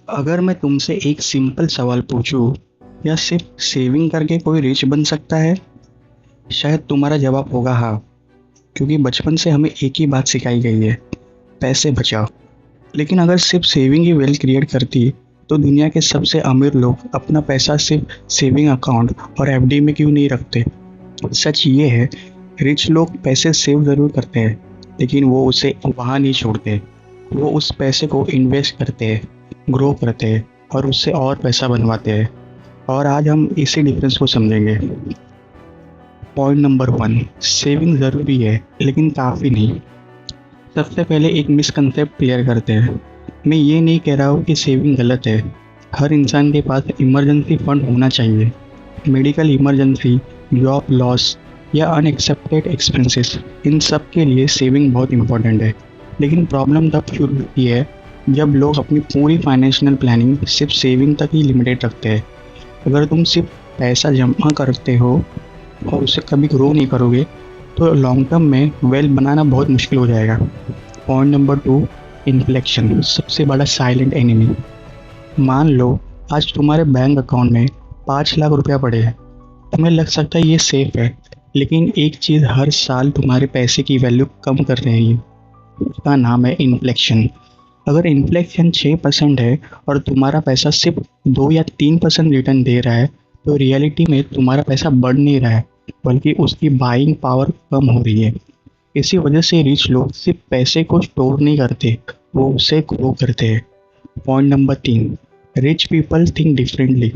अगर मैं तुमसे एक सिंपल सवाल पूछूं, या सिर्फ सेविंग करके कोई रिच बन सकता है? शायद तुम्हारा जवाब होगा हाँ, क्योंकि बचपन से हमें एक ही बात सिखाई गई है, पैसे बचाओ। लेकिन अगर सिर्फ सेविंग ही वेल्थ क्रिएट करती, तो दुनिया के सबसे अमीर लोग अपना पैसा सिर्फ सेविंग अकाउंट और एफडी में क्यों नहीं रखते? सच ये है, रिच लोग पैसे सेव ज़रूर करते हैं, लेकिन वो उसे वहाँ नहीं छोड़ते। वो उस पैसे को इन्वेस्ट करते हैं, ग्रो करते हैं और उससे और पैसा बनवाते हैं। और आज हम इसी डिफरेंस को समझेंगे। पॉइंट नंबर 1, सेविंग ज़रूरी है लेकिन काफ़ी नहीं। सबसे पहले एक मिसकंसेप्ट क्लियर करते हैं। मैं ये नहीं कह रहा हूँ कि सेविंग गलत है। हर इंसान के पास इमरजेंसी फंड होना चाहिए। मेडिकल इमरजेंसी, जॉब लॉस या अनएक्सपेक्टेड एक्सपेंसेस, इन सब के लिए सेविंग बहुत इंपॉर्टेंट है। लेकिन प्रॉब्लम तब शुरू होती है जब लोग अपनी पूरी फाइनेंशियल प्लानिंग सिर्फ सेविंग तक ही लिमिटेड रखते हैं। अगर तुम सिर्फ पैसा जमा करते हो और उसे कभी ग्रो नहीं करोगे, तो लॉन्ग टर्म में वेल्थ बनाना बहुत मुश्किल हो जाएगा। पॉइंट नंबर 2, इन्फ्लेशन, सबसे बड़ा साइलेंट एनिमी। मान लो आज तुम्हारे बैंक अकाउंट में 5 लाख रुपया पड़े हैं। तुम्हें लग सकता है ये सेफ है, लेकिन एक चीज़ हर साल तुम्हारे पैसे की वैल्यू कम कर रही है। उसका नाम है इन्फ्लेशन। अगर इन्फ्लेशन 6% है और तुम्हारा पैसा सिर्फ 2 या 3% रिटर्न दे रहा है, तो रियलिटी में तुम्हारा पैसा बढ़ नहीं रहा है, बल्कि उसकी बाइंग पावर कम हो रही है। इसी वजह से रिच लोग सिर्फ पैसे को स्टोर नहीं करते, वो उसे ग्रो करते हैं। Point number 3, rich people think differently.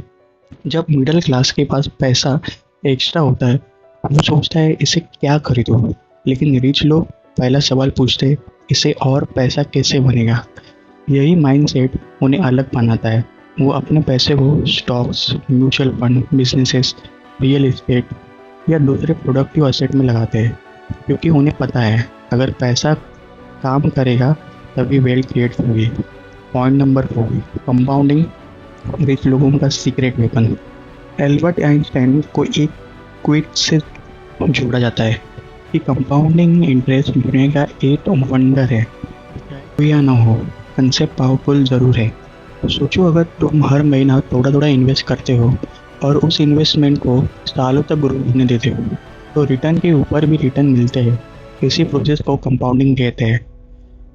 जब मिडिल क्लास के पास पैसा एक्स्ट्रा होता है, वो सोचता है इसे क्या खरीदूं, लेकिन रिच लोग पहला सवाल पूछते हैं, इसे और पैसा कैसे बनेगा। यही माइंडसेट उन्हें अलग बनाता है। वो अपने पैसे को stocks, mutual fund, businesses, real estate या दूसरे प्रोडक्टिव एसेट में लगाते हैं, क्योंकि उन्हें पता है अगर पैसा काम करेगा तभी वेल्थ क्रिएट होगी। पॉइंट नंबर 4, कंपाउंडिंग, रिच लोगों का सीक्रेट वेपन। एल्बर्ट आइंस्टाइन को एक क्विट से जोड़ा जाता है कि कंपाउंडिंग इंटरेस्ट दुनिया का एक वंडर है। हो या ना हो, कंसेप्ट पावरफुल ज़रूर है। सोचो अगर तुम हर महीना थोड़ा थोड़ा इन्वेस्ट करते हो और उस इन्वेस्टमेंट को सालों तक ग्रो होने देते हो, तो रिटर्न के ऊपर भी रिटर्न मिलते हैं। इसी प्रोसेस को कंपाउंडिंग कहते हैं।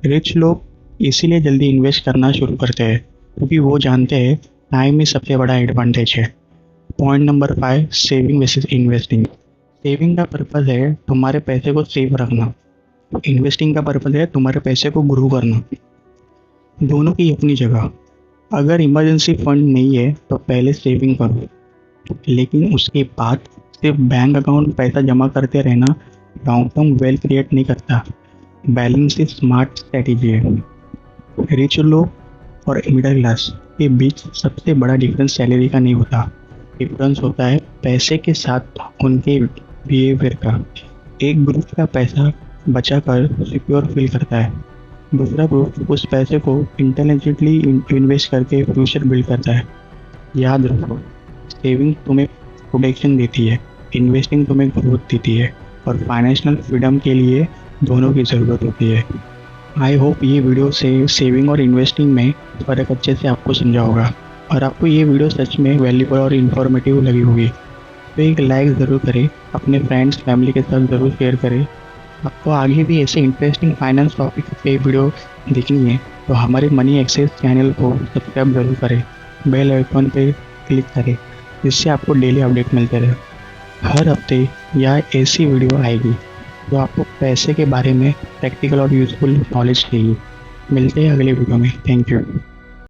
रिच लोग इसीलिए जल्दी इन्वेस्ट करना शुरू करते हैं, क्योंकि वो जानते हैं टाइम ही सबसे बड़ा एडवांटेज है। Point number 5, saving versus investing. Saving का पर्पज़ है तुम्हारे पैसे को सेव रखना, इन्वेस्टिंग का पर्पज़ है तुम्हारे पैसे को ग्रो करना। दोनों की अपनी जगह। अगर इमरजेंसी फंड नहीं है तो पहले सेविंग करो, लेकिन उसके बाद सिर्फ बैंक अकाउंट में पैसा जमा करते रहना लॉन्ग टर्म वेल्थ क्रिएट नहीं करता। बैलेंस इज स्मार्ट स्ट्रेटेजी है। रिच लोग और मिडिल क्लास के बीच सबसे बड़ा डिफरेंस सैलरी का नहीं होता, डिफरेंस होता है पैसे के साथ उनके बिहेवियर का। एक ग्रुप का पैसा बचा कर सिक्योर फील करता है, दूसरा ग्रुप उस पैसे को इंटेलिजेंटली इन्वेस्ट करके फ्यूचर बिल्ड करता है। याद रखो, सेविंग तुम्हें प्रोटेक्शन देती है, इन्वेस्टिंग तुम्हें ग्रोथ देती है, और फाइनेंशियल फ्रीडम के लिए दोनों की ज़रूरत होती है। आई होप ये वीडियो से सेविंग और इन्वेस्टिंग में फ़र्क अच्छे से आपको समझा होगा, और आपको ये वीडियो सच में वैल्यूबल और इन्फॉर्मेटिव लगी होगी। तो एक लाइक ज़रूर करें, अपने फ्रेंड्स फैमिली के साथ ज़रूर शेयर करें। आपको आगे भी ऐसे इंटरेस्टिंग फाइनेंस टॉपिक पे वीडियो देखनी है तो हमारे मनी एक्सेस चैनल को सब्सक्राइब ज़रूर करें, बेल आइकन पे क्लिक करें, जिससे आपको डेली अपडेट मिलते रहे। हर हफ्ते या ऐसी वीडियो आएगी जो आपको पैसे के बारे में प्रैक्टिकल और यूज़फुल नॉलेज देगी। मिलते हैं अगले वीडियो में। Thank you.